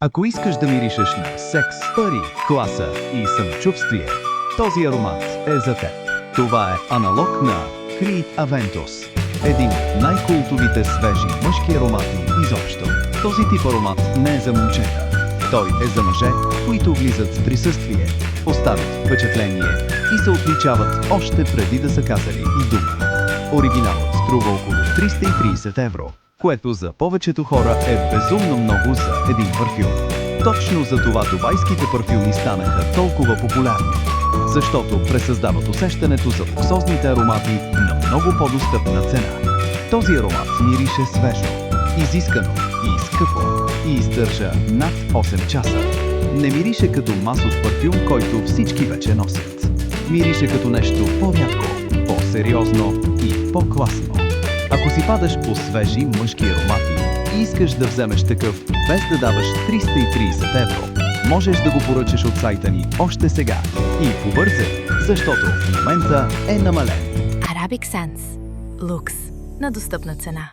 Ако искаш да миришеш на секс, пари, класа и самочувствие, този аромат е за теб. Това е аналог на Creed Aventus. Един от най-култовите свежи мъжки аромати изобщо. Този тип аромат не е за момчета. Той е за мъже, които влизат с присъствие, оставят впечатление и се отличават още преди да са казали и дума. Оригиналът струва около 330 евро, което за повечето хора е безумно много за един парфюм. Точно за това дубайските парфюми станаха толкова популярни, защото пресъздават усещането за луксозните аромати на много по-достъпна цена. Този аромат мирише свежо, изискано и скъпо и издържа над 8 часа. Не мирише като масов парфюм, който всички вече носят. Мирише като нещо по-рядко, по-сериозно и по-класно. Ако си падаш по свежи мъжки аромати и искаш да вземеш такъв без да даваш 330 евро, можеш да го поръчаш от сайта ни още сега. И побързай, защото в момента е намален. Arabic Sense. Лукс на достъпна цена.